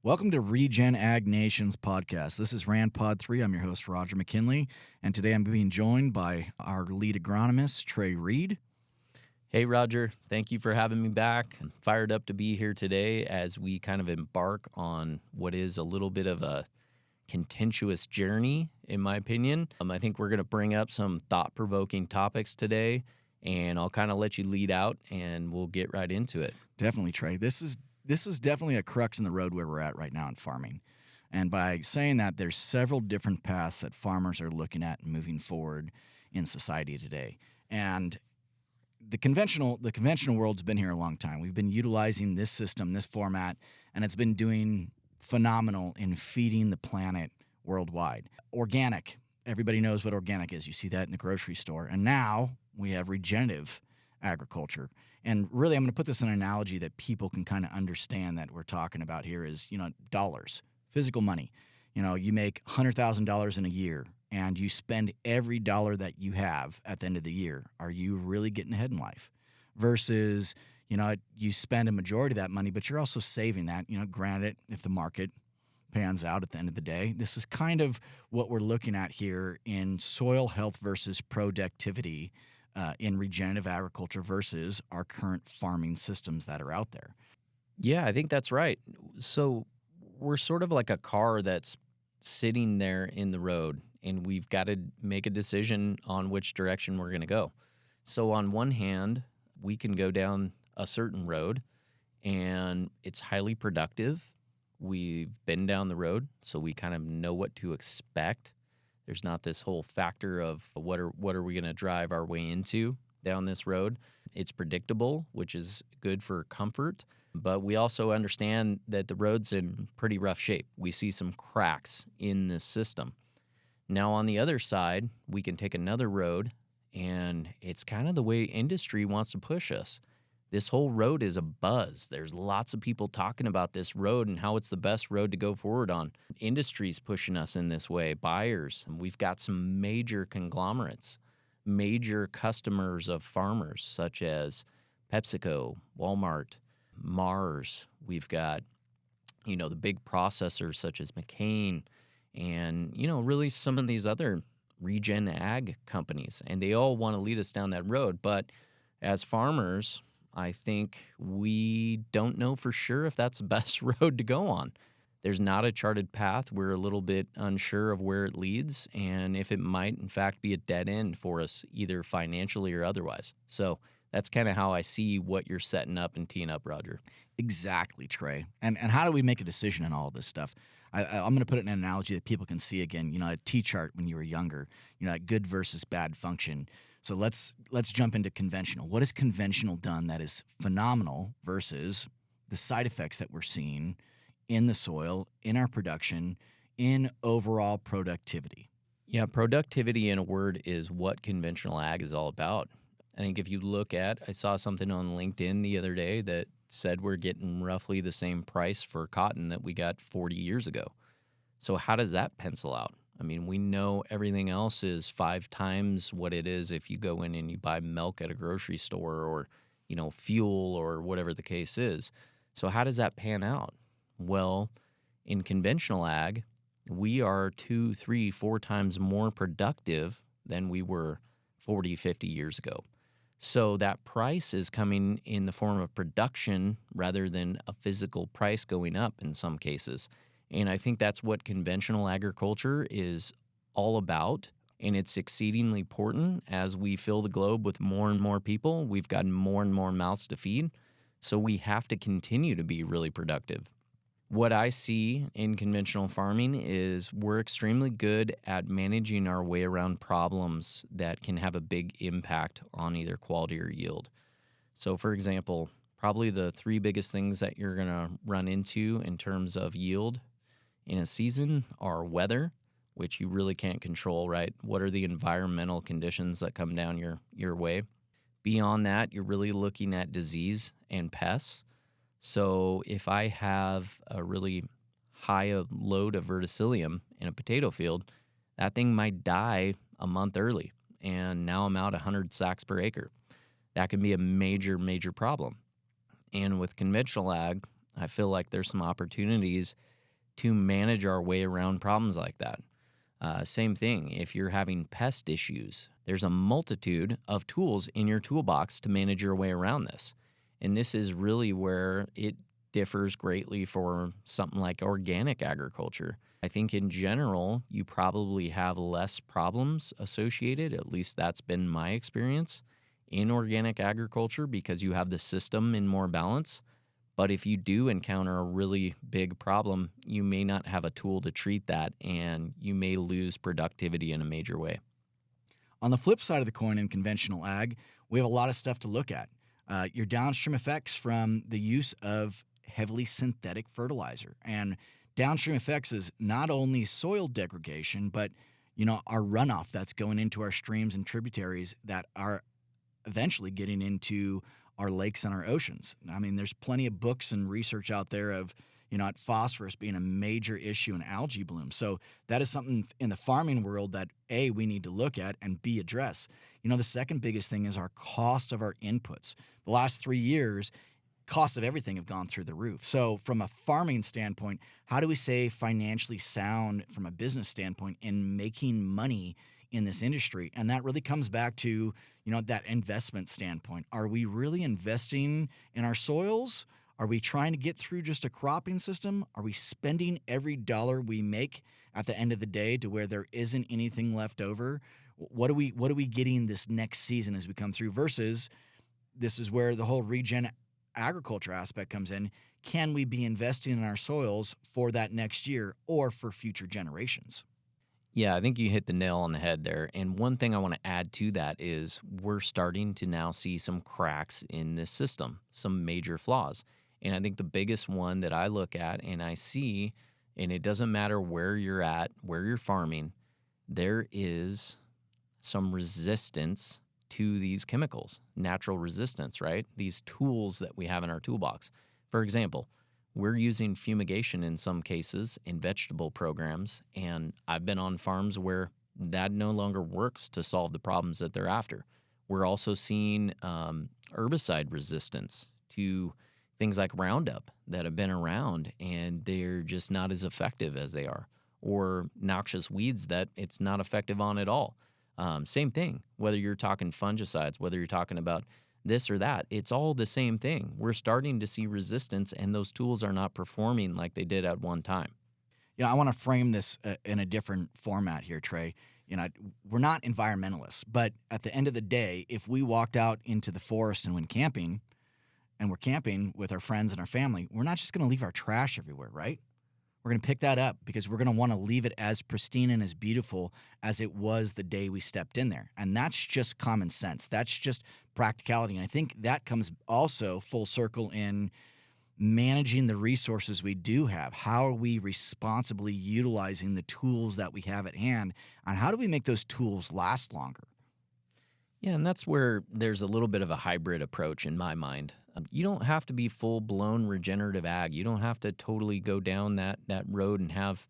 Welcome to RegenAG Nation's podcast. This is RANPOD 3. I'm your host, Roger McKinley, and today I'm being joined by our lead agronomist, Trey Reed. Hey, Roger. Thank you for having me back. I'm fired up to be here today as we kind of embark on what is a little bit of a contentious journey, in my opinion. I think we're going to bring up some thought-provoking topics today, and I'll kind of let you lead out, and we'll get right into it. Definitely, Trey. This is definitely a crux in the road where we're at right now in farming. And by saying that, there's several different paths that farmers are looking at and moving forward in society today. And the conventional world's been here a long time. We've been utilizing this system, this format, and it's been doing phenomenal in feeding the planet worldwide. Organic. Everybody knows what organic is. You see that in the grocery store. And now we have regenerative agriculture. And really, I'm going to put this in an analogy that people can kind of understand that we're talking about here is, dollars, physical money. You make $100,000 in a year and you spend every dollar that you have at the end of the year. Are you really getting ahead in life? Versus, you spend a majority of that money, but you're also saving that, granted, if the market pans out at the end of the day. This is kind of what we're looking at here in soil health versus productivity in regenerative agriculture versus our current farming systems that are out there. Yeah, I think that's right. So we're sort of like a car that's sitting there in the road, and we've got to make a decision on which direction we're going to go. So on one hand, we can go down a certain road, and it's highly productive. We've been down the road, so we kind of know what to expect. There's not this whole factor of what are we going to drive our way into down this road. It's predictable, which is good for comfort. But we also understand that the road's in pretty rough shape. We see some cracks in this system. Now, on the other side, we can take another road, and it's kind of the way industry wants to push us. This whole road is a buzz. There's lots of people talking about this road and how it's the best road to go forward on. Industry's pushing us in this way, buyers. We've got some major conglomerates, major customers of farmers such as PepsiCo, Walmart, Mars. We've got, the big processors such as McCain and, really some of these other RegenAG companies. And they all want to lead us down that road. But as farmers, I think we don't know for sure if that's the best road to go on. There's not a charted path. We're a little bit unsure of where it leads and if it might, in fact, be a dead end for us, either financially or otherwise. So that's kind of how I see what you're setting up and teeing up, Roger. Exactly, Trey. And how do we make a decision in all of this stuff? I'm going to put it in an analogy that people can see again. A T-chart when you were younger. Like good versus bad function. So let's jump into conventional. What has conventional done that is phenomenal versus the side effects that we're seeing in the soil, in our production, in overall productivity? Yeah, productivity in a word is what conventional ag is all about. I think if you look at, I saw something on LinkedIn the other day that said we're getting roughly the same price for cotton that we got 40 years ago. So how does that pencil out? I mean, we know everything else is 5 times what it is if you go in and you buy milk at a grocery store or, fuel or whatever the case is. So how does that pan out? Well, in conventional ag, we are 2, 3, 4 times more productive than we were 40, 50 years ago. So that price is coming in the form of production rather than a physical price going up in some cases. And I think that's what conventional agriculture is all about. And it's exceedingly important as we fill the globe with more and more people. We've got more and more mouths to feed. So we have to continue to be really productive. What I see in conventional farming is we're extremely good at managing our way around problems that can have a big impact on either quality or yield. So, for example, probably the 3 biggest things that you're going to run into in terms of yield in a season are weather, which you really can't control, right? What are the environmental conditions that come down your way? Beyond that, you're really looking at disease and pests. So if I have a really high load of verticillium in a potato field, that thing might die a month early, and now I'm out 100 sacks per acre. That can be a major, major problem. And with conventional ag, I feel like there's some opportunities to manage our way around problems like that. Same thing, if you're having pest issues, there's a multitude of tools in your toolbox to manage your way around this. And this is really where it differs greatly for something like organic agriculture. I think in general, you probably have less problems associated, at least that's been my experience in organic agriculture because you have the system in more balance. But if you do encounter a really big problem, you may not have a tool to treat that and you may lose productivity in a major way. On the flip side of the coin in conventional ag, we have a lot of stuff to look at. Your downstream effects from the use of heavily synthetic fertilizer. And downstream effects is not only soil degradation, but our runoff that's going into our streams and tributaries that are eventually getting into our lakes and our oceans. I mean, there's plenty of books and research out there of, at phosphorus being a major issue in algae bloom. So that is something in the farming world that A, we need to look at and B, address. The second biggest thing is our cost of our inputs. The last 3 years, costs of everything have gone through the roof. So from a farming standpoint, how do we stay financially sound from a business standpoint in making money in this industry? And that really comes back to, that investment standpoint. Are we really investing in our soils? Are we trying to get through just a cropping system? Are we spending every dollar we make at the end of the day to where there isn't anything left over? What are we getting this next season as we come through versus this is where the whole regen agriculture aspect comes in. Can we be investing in our soils for that next year or for future generations? Yeah, I think you hit the nail on the head there. And one thing I want to add to that is we're starting to now see some cracks in this system, some major flaws. And I think the biggest one that I look at and I see, and it doesn't matter where you're at, where you're farming, there is some resistance to these chemicals, natural resistance, right? These tools that we have in our toolbox. For example, we're using fumigation in some cases in vegetable programs, and I've been on farms where that no longer works to solve the problems that they're after. We're also seeing herbicide resistance to things like Roundup that have been around, and they're just not as effective as they are, or noxious weeds that it's not effective on at all. Same thing, whether you're talking fungicides, whether you're talking about this or that, it's all the same thing. We're starting to see resistance, and those tools are not performing like they did at one time. I want to frame this in a different format here, Trey. We're not environmentalists, but at the end of the day, if we walked out into the forest and went camping, and we're camping with our friends and our family, we're not just going to leave our trash everywhere, right? We're going to pick that up because we're going to want to leave it as pristine and as beautiful as it was the day we stepped in there. And that's just common sense. That's just practicality. And I think that comes also full circle in managing the resources we do have. How are we responsibly utilizing the tools that we have at hand? And how do we make those tools last longer? Yeah, and that's where there's a little bit of a hybrid approach in my mind. You don't have to be full blown regenerative ag. You don't have to totally go down that road and have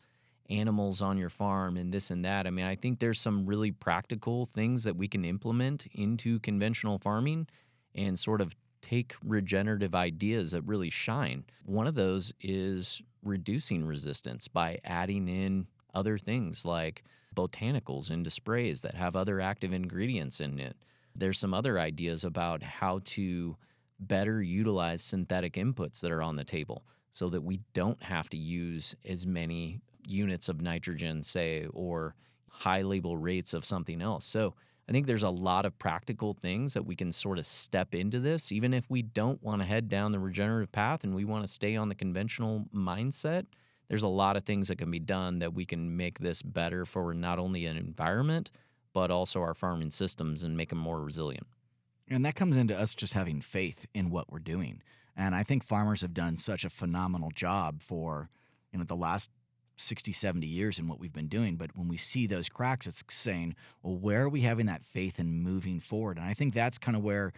animals on your farm and this and that. I mean, I think there's some really practical things that we can implement into conventional farming and sort of take regenerative ideas that really shine. One of those is reducing resistance by adding in other things like botanicals into sprays that have other active ingredients in it. There's some other ideas about how to better utilize synthetic inputs that are on the table so that we don't have to use as many units of nitrogen, say, or high label rates of something else. So I think there's a lot of practical things that we can sort of step into this, even if we don't want to head down the regenerative path and we want to stay on the conventional mindset. There's a lot of things that can be done that we can make this better for not only an environment, but also our farming systems and make them more resilient. And that comes into us just having faith in what we're doing. And I think farmers have done such a phenomenal job for, the last 60, 70 years in what we've been doing. But when we see those cracks, it's saying, well, where are we having that faith in moving forward? And I think that's kind of where,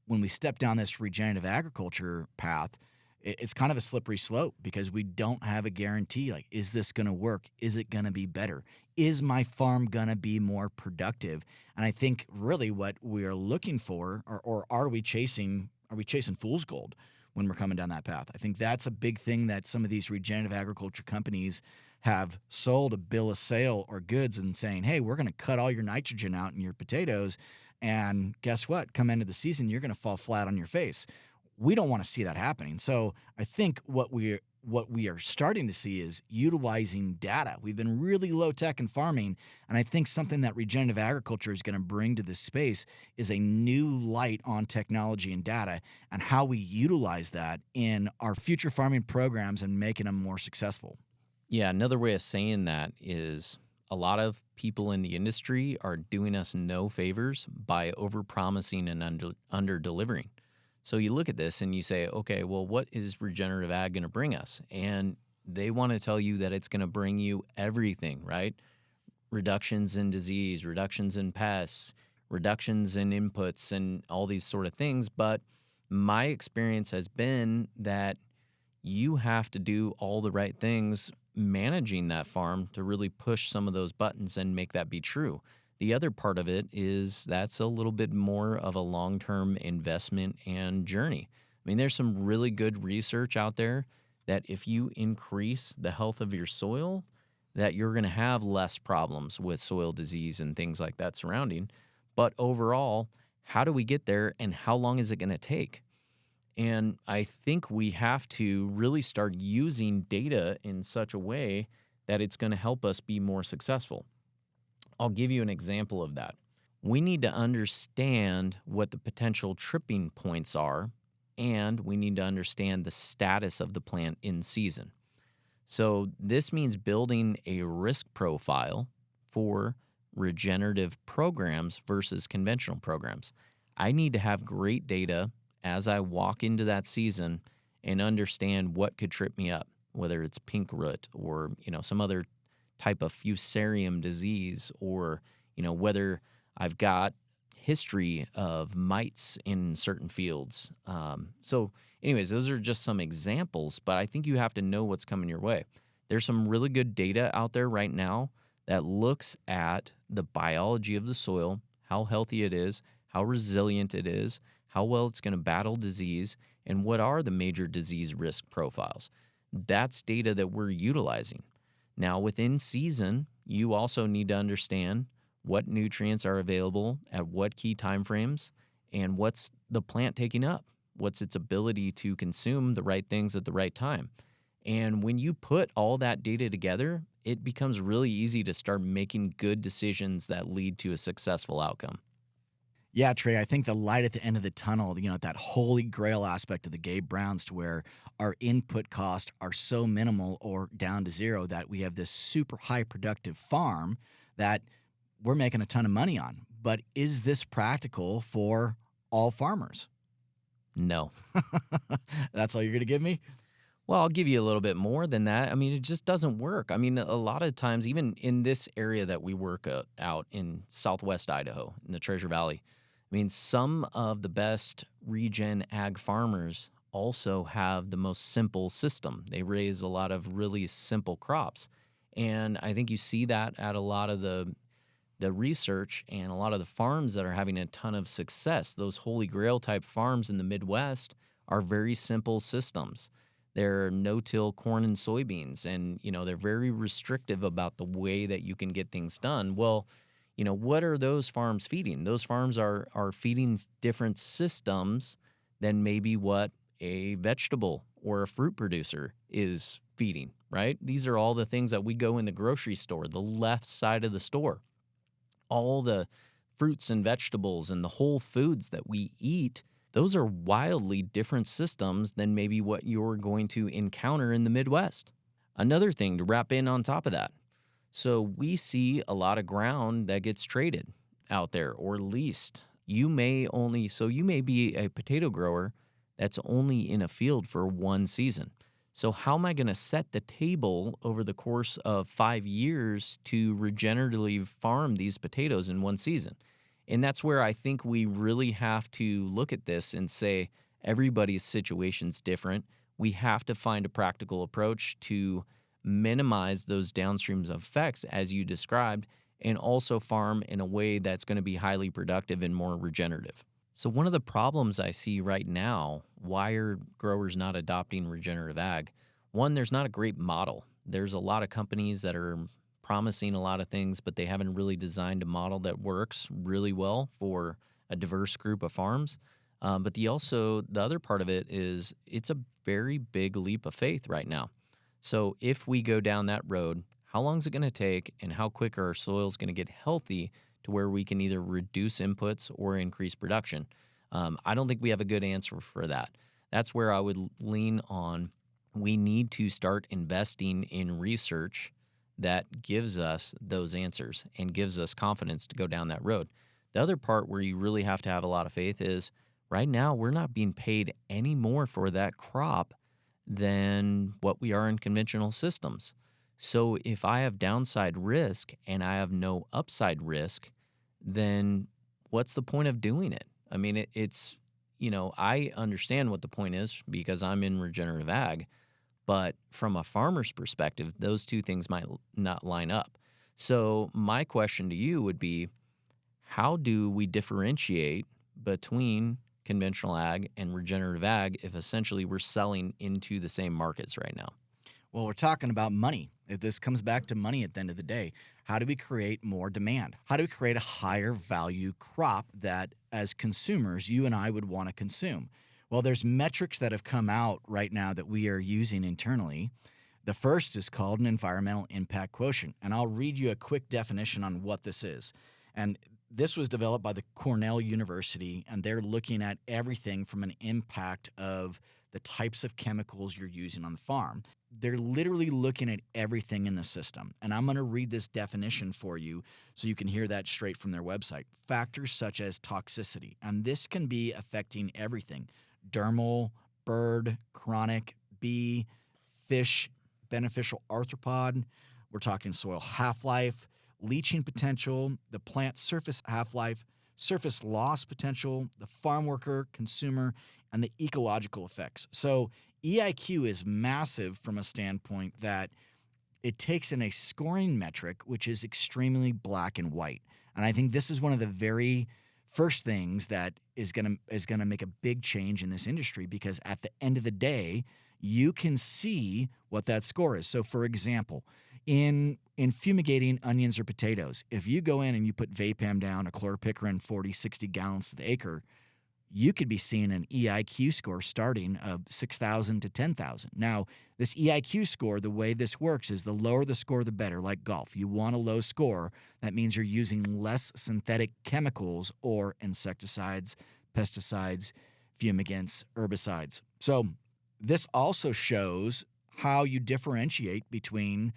when we step down this regenerative agriculture path, it's kind of a slippery slope because we don't have a guarantee. Like, is this going to work? Is it going to be better? Is my farm going to be more productive? And I think really what we are looking for, or are we chasing fool's gold? when we're coming down that path. I think that's a big thing that some of these regenerative agriculture companies have sold a bill of sale or goods and saying, hey, we're going to cut all your nitrogen out in your potatoes. And guess what? Come into the season, you're going to fall flat on your face. We don't want to see that happening. So I think what we are starting to see is utilizing data. We've been really low tech in farming, and I think something that regenerative agriculture is going to bring to this space is a new light on technology and data and how we utilize that in our future farming programs and making them more successful. Yeah, another way of saying that is a lot of people in the industry are doing us no favors by overpromising and under delivering. So you look at this and you say, okay, well, what is regenerative ag going to bring us? And they want to tell you that it's going to bring you everything, right? Reductions in disease, reductions in pests, reductions in inputs, and all these sort of things. But my experience has been that you have to do all the right things managing that farm to really push some of those buttons and make that be true. The other part of it is that's a little bit more of a long-term investment and journey. I mean, there's some really good research out there that if you increase the health of your soil, that you're going to have less problems with soil disease and things like that surrounding. But overall, how do we get there and how long is it going to take? And I think we have to really start using data in such a way that it's going to help us be more successful. I'll give you an example of that. We need to understand what the potential tripping points are, and we need to understand the status of the plant in season. So this means building a risk profile for regenerative programs versus conventional programs. I need to have great data as I walk into that season and understand what could trip me up, whether it's pink root or, some other type of fusarium disease, or, whether I've got history of mites in certain fields. So anyways, those are just some examples, but I think you have to know what's coming your way. There's some really good data out there right now that looks at the biology of the soil, how healthy it is, how resilient it is, how well it's going to battle disease, and what are the major disease risk profiles. That's data that we're utilizing. Now, within season, you also need to understand what nutrients are available at what key timeframes and what's the plant taking up, what's its ability to consume the right things at the right time. And when you put all that data together, it becomes really easy to start making good decisions that lead to a successful outcome. Yeah, Trey, I think the light at the end of the tunnel, that holy grail aspect of the Gabe Browns to where our input costs are so minimal or down to zero that we have this super high productive farm that we're making a ton of money on. But is this practical for all farmers? No. That's all you're going to give me? Well, I'll give you a little bit more than that. I mean, it just doesn't work. I mean, a lot of times, even in this area that we work out in southwest Idaho, in the Treasure Valley, I mean, some of the best regen ag farmers also have the most simple system. They raise a lot of really simple crops. And I think you see that at a lot of the research and a lot of the farms that are having a ton of success. Those holy grail type farms in the Midwest are very simple systems. They're no-till corn and soybeans, and, they're very restrictive about the way that you can get things done. Well, what are those farms feeding? Those farms are feeding different systems than maybe what a vegetable or a fruit producer is feeding, right? These are all the things that we go in the grocery store, the left side of the store. All the fruits and vegetables and the whole foods that we eat, those are wildly different systems than maybe what you're going to encounter in the Midwest. Another thing to wrap in on top of that. So we see a lot of ground that gets traded out there or leased. You may be a potato grower that's only in a field for one season. So how am I going to set the table over the course of 5 years to regeneratively farm these potatoes in one season? And that's where I think we really have to look at this and say everybody's situation's different. We have to find a practical approach to minimize those downstream effects as you described, and also farm in a way that's going to be highly productive and more regenerative. So one of the problems I see right now, why are growers not adopting regenerative ag? One, there's not a great model. There's a lot of companies that are promising a lot of things, but they haven't really designed a model that works really well for a diverse group of farms. But the other part of it is it's a very big leap of faith right now. So if we go down that road, how long is it going to take, and how quick are our soils going to get healthy to where we can either reduce inputs or increase production? I don't think we have a good answer for that. That's where I would lean on. We need to start investing in research that gives us those answers and gives us confidence to go down that road. The other part where you really have to have a lot of faith is right now we're not being paid any more for that crop than what we are in conventional systems. So if I have downside risk and I have no upside risk, then what's the point of doing it? I mean, I understand what the point is because I'm in regenerative ag, but from a farmer's perspective, those two things might not line up. So my question to you would be, how do we differentiate between conventional ag and regenerative ag if essentially we're selling into the same markets right now? Well, we're talking about money. This comes back to money at the end of the day. How do we create more demand? How do we create a higher value crop that, as consumers, you and I would want to consume? Well, there's metrics that have come out right now that we are using internally. The first is called an environmental impact quotient, and I'll read you a quick definition on what this is. And this was developed by the Cornell University, and they're looking at everything from an impact of the types of chemicals you're using on the farm. They're literally looking at everything in the system. And I'm going to read this definition for you so you can hear that straight from their website. Factors such as toxicity, and this can be affecting everything: dermal, bird, chronic, bee, fish, beneficial arthropod. We're talking soil half-life, leaching potential, the plant surface half-life, surface loss potential, the farm worker, consumer, and the ecological effects. So EIQ is massive from a standpoint that it takes in a scoring metric, which is extremely black and white. And I think this is one of the very first things that is gonna make a big change in this industry, because at the end of the day, you can see what that score is. So, for example, in fumigating onions or potatoes, if you go in and you put Vapam down, a chlorpicrin 40, 60 gallons to the acre, you could be seeing an EIQ score starting of 6,000 to 10,000. Now, this EIQ score, the way this works is the lower the score, the better, like golf. You want a low score. That means you're using less synthetic chemicals or insecticides, pesticides, fumigants, herbicides. So this also shows how you differentiate between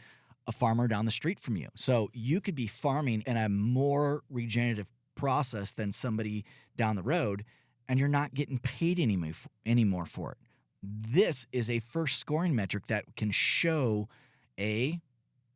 a farmer down the street from you. So you could be farming in a more regenerative process than somebody down the road, and you're not getting paid anymore for it. This is a first scoring metric that can show A,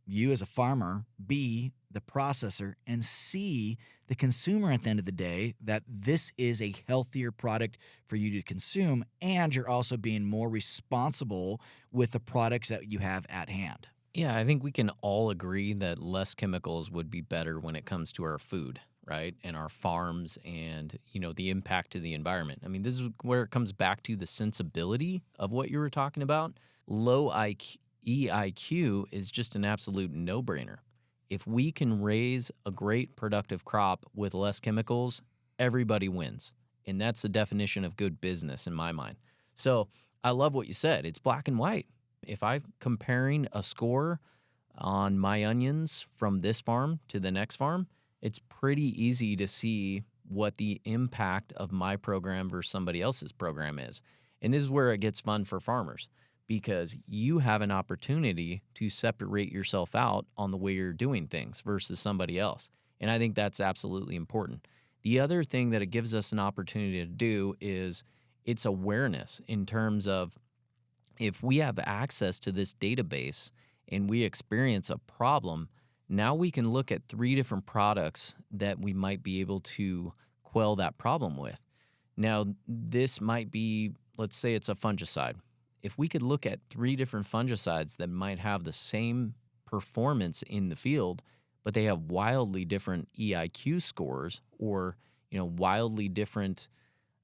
you as a farmer, B, the processor, and C, the consumer at the end of the day, that this is a healthier product for you to consume, and you're also being more responsible with the products that you have at hand. Yeah, I think we can all agree that less chemicals would be better when it comes to our food, right? And our farms and, the impact to the environment. I mean, this is where it comes back to the sensibility of what you were talking about. Low EIQ is just an absolute no-brainer. If we can raise a great productive crop with less chemicals, everybody wins. And that's the definition of good business in my mind. So I love what you said. It's black and white. If I'm comparing a score on my onions from this farm to the next farm, it's pretty easy to see what the impact of my program versus somebody else's program is. And this is where it gets fun for farmers, because you have an opportunity to separate yourself out on the way you're doing things versus somebody else. And I think that's absolutely important. The other thing that it gives us an opportunity to do is it's awareness in terms of, if we have access to this database and we experience a problem, now we can look at 3 different products that we might be able to quell that problem with. Now, this might be, let's say it's a fungicide. If we could look at 3 different fungicides that might have the same performance in the field, but they have wildly different EIQ scores, or, wildly different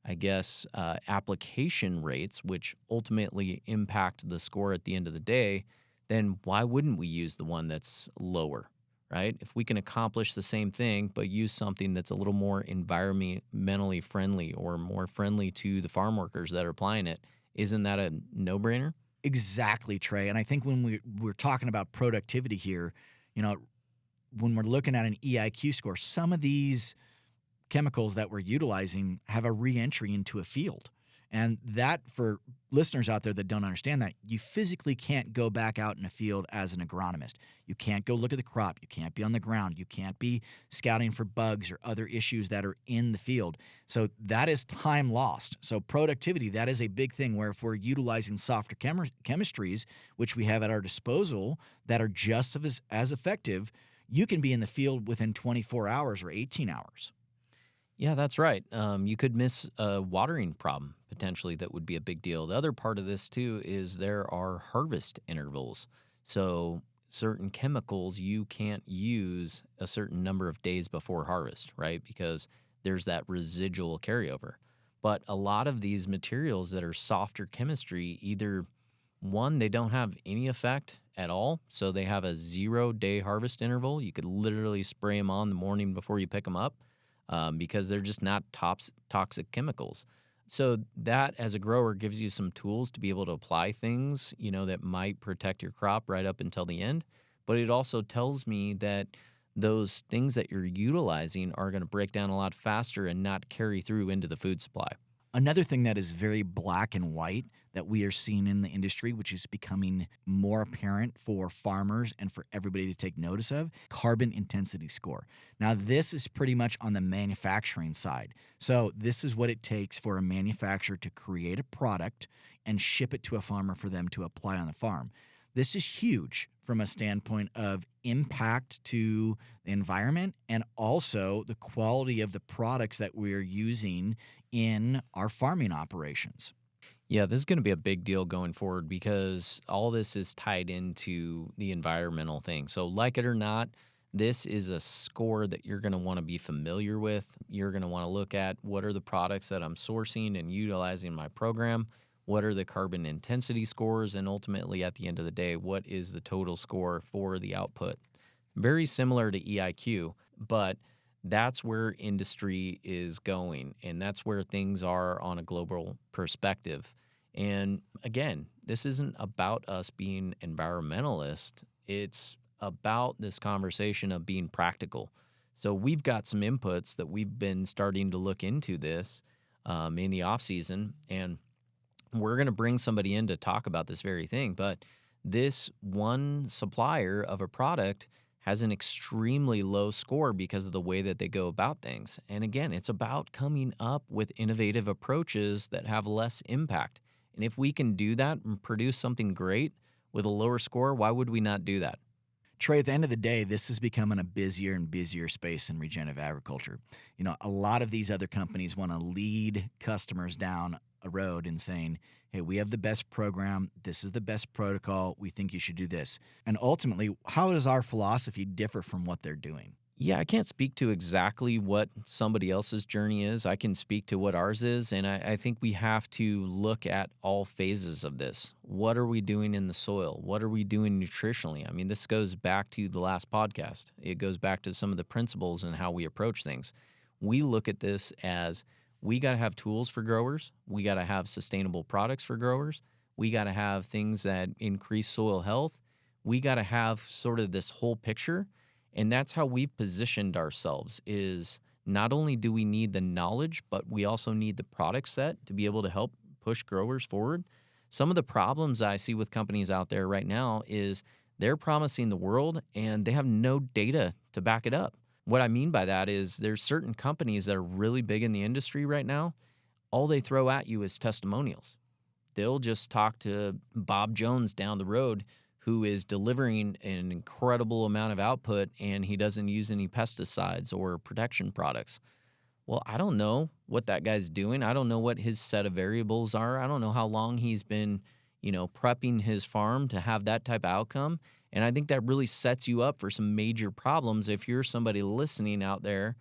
application rates, which ultimately impact the score at the end of the day, then why wouldn't we use the one that's lower, right? If we can accomplish the same thing, but use something that's a little more environmentally friendly or more friendly to the farm workers that are applying it, isn't that a no brainer? Exactly, Trey. And I think when we're talking about productivity here, you know, when we're looking at an EIQ score, some of these chemicals that we're utilizing have a reentry into a field. And that, for listeners out there that don't understand that, you physically can't go back out in a field as an agronomist. You can't go look at the crop. You can't be on the ground. You can't be scouting for bugs or other issues that are in the field. So that is time lost. So productivity, that is a big thing where if we're utilizing softer chemistries, which we have at our disposal, that are just as effective, you can be in the field within 24 hours or 18 hours. Yeah, that's right. You could miss a watering problem potentially that would be a big deal. The other part of this too is there are harvest intervals. So certain chemicals you can't use a certain number of days before harvest, right? Because there's that residual carryover. But a lot of these materials that are softer chemistry, either one, they don't have any effect at all. So they have a 0 day harvest interval. You could literally spray them on the morning before you pick them up because they're just not toxic chemicals. So that, as a grower, gives you some tools to be able to apply things, that might protect your crop right up until the end. But it also tells me that those things that you're utilizing are going to break down a lot faster and not carry through into the food supply. Another thing that is very black and white that we are seeing in the industry, which is becoming more apparent for farmers and for everybody to take notice of, carbon intensity score. Now, this is pretty much on the manufacturing side. So this is what it takes for a manufacturer to create a product and ship it to a farmer for them to apply on the farm. This is huge from a standpoint of impact to the environment and also the quality of the products that we're using in our farming operations. Yeah, this is going to be a big deal going forward because all this is tied into the environmental thing. So, like it or not, this is a score that you're going to want to be familiar with. You're going to want to look at what are the products that I'm sourcing and utilizing in my program, what are the carbon intensity scores, and ultimately, at the end of the day, what is the total score for the output. Very similar to EIQ, but that's where industry is going, and that's where things are on a global perspective. And again, this isn't about us being environmentalist. It's about this conversation of being practical. So we've got some inputs that we've been starting to look into this in the off season, and we're going to bring somebody in to talk about this very thing. But this one supplier of a product has an extremely low score because of the way that they go about things. And again, it's about coming up with innovative approaches that have less impact. And if we can do that and produce something great with a lower score, why would we not do that? Trey, at the end of the day, this is becoming a busier and busier space in regenerative agriculture. A lot of these other companies want to lead customers down a road and saying, hey, we have the best program. This is the best protocol. We think you should do this. And ultimately, how does our philosophy differ from what they're doing? Yeah, I can't speak to exactly what somebody else's journey is. I can speak to what ours is. And I think we have to look at all phases of this. What are we doing in the soil? What are we doing nutritionally? I mean, this goes back to the last podcast. It goes back to some of the principles and how we approach things. We look at this as we got to have tools for growers. We got to have sustainable products for growers. We got to have things that increase soil health. We got to have sort of this whole picture. And that's how we've positioned ourselves is not only do we need the knowledge, but we also need the product set to be able to help push growers forward. Some of the problems I see with companies out there right now is they're promising the world and they have no data to back it up. What I mean by that is there's certain companies that are really big in the industry right now. All they throw at you is testimonials. They'll just talk to Bob Jones down the road who is delivering an incredible amount of output and he doesn't use any pesticides or protection products. Well, I don't know what that guy's doing. I don't know what his set of variables are. I don't know how long he's been, prepping his farm to have that type of outcome. And I think that really sets you up for some major problems if you're somebody listening out there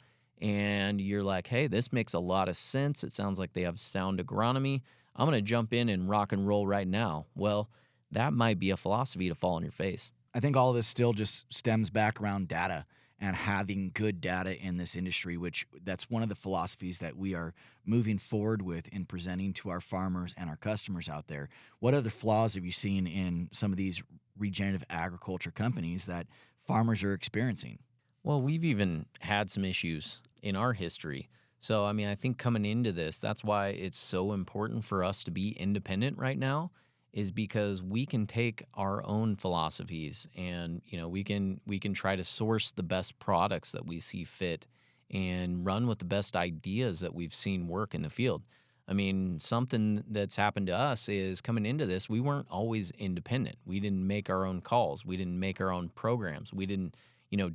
and you're like, hey, this makes a lot of sense. It sounds like they have sound agronomy. I'm going to jump in and rock and roll right now. Well, that might be a philosophy to fall on your face. I think all of this still just stems back around data and having good data in this industry, which that's one of the philosophies that we are moving forward with in presenting to our farmers and our customers out there. What other flaws have you seen in some of these regenerative agriculture companies that farmers are experiencing? Well, we've even had some issues in our history. So, I mean, I think coming into this, that's why it's so important for us to be independent right now, is because we can take our own philosophies and, we can try to source the best products that we see fit and run with the best ideas that we've seen work in the field. I mean, something that's happened to us is coming into this, we weren't always independent. We didn't make our own calls. We didn't make our own programs. We didn't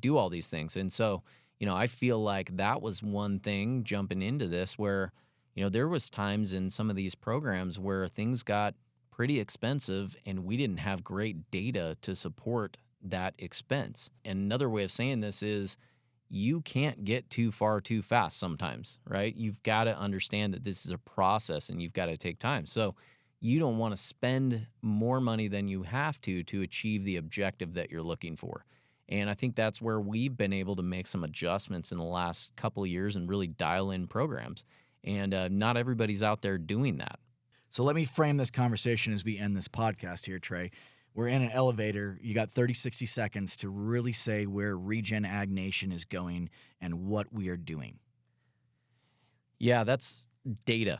do all these things. And so, I feel like that was one thing jumping into this where, there was times in some of these programs where things got pretty expensive and we didn't have great data to support that expense. And another way of saying this is you can't get too far too fast sometimes, right? You've got to understand that this is a process and you've got to take time. So you don't want to spend more money than you have to achieve the objective that you're looking for. And I think that's where we've been able to make some adjustments in the last couple of years and really dial in programs. And not everybody's out there doing that. So let me frame this conversation as we end this podcast here, Trey. We're in an elevator. You got 30, 60 seconds to really say where RegenAG Nation is going and what we are doing. Yeah, that's data.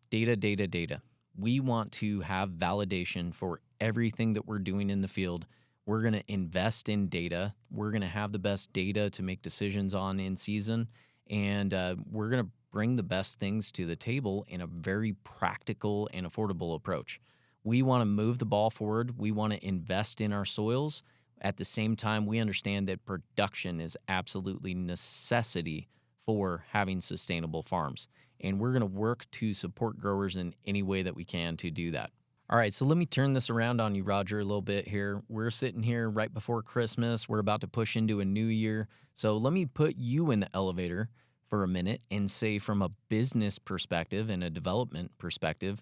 Data. We want to have validation for everything that we're doing in the field. We're going to invest in data. We're going to have the best data to make decisions on in season. And we're going to bring the best things to the table in a very practical and affordable approach. We want to move the ball forward. We want to invest in our soils. At the same time, we understand that production is absolutely necessity for having sustainable farms. And we're going to work to support growers in any way that we can to do that. All right, so let me turn this around on you, Roger, a little bit here. We're sitting here right before Christmas. We're about to push into a new year. So let me put you in the elevator for a minute and say, from a business perspective and a development perspective,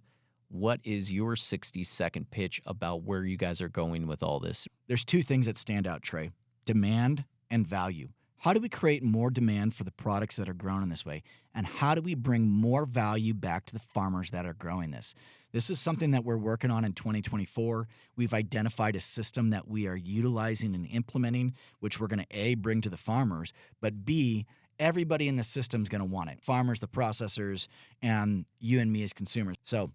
what is your 60-second pitch about where you guys are going with all this? There's two things that stand out, Trey: demand and value. How do we create more demand for the products that are grown in this way? And how do we bring more value back to the farmers that are growing this? This is something that we're working on in 2024. We've identified a system that we are utilizing and implementing, which we're going to A, bring to the farmers, but B, everybody in the system is going to want it. Farmers, the processors, and you and me as consumers. So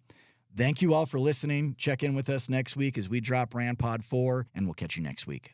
thank you all for listening. Check in with us next week as we drop RANPOD 4, and we'll catch you next week.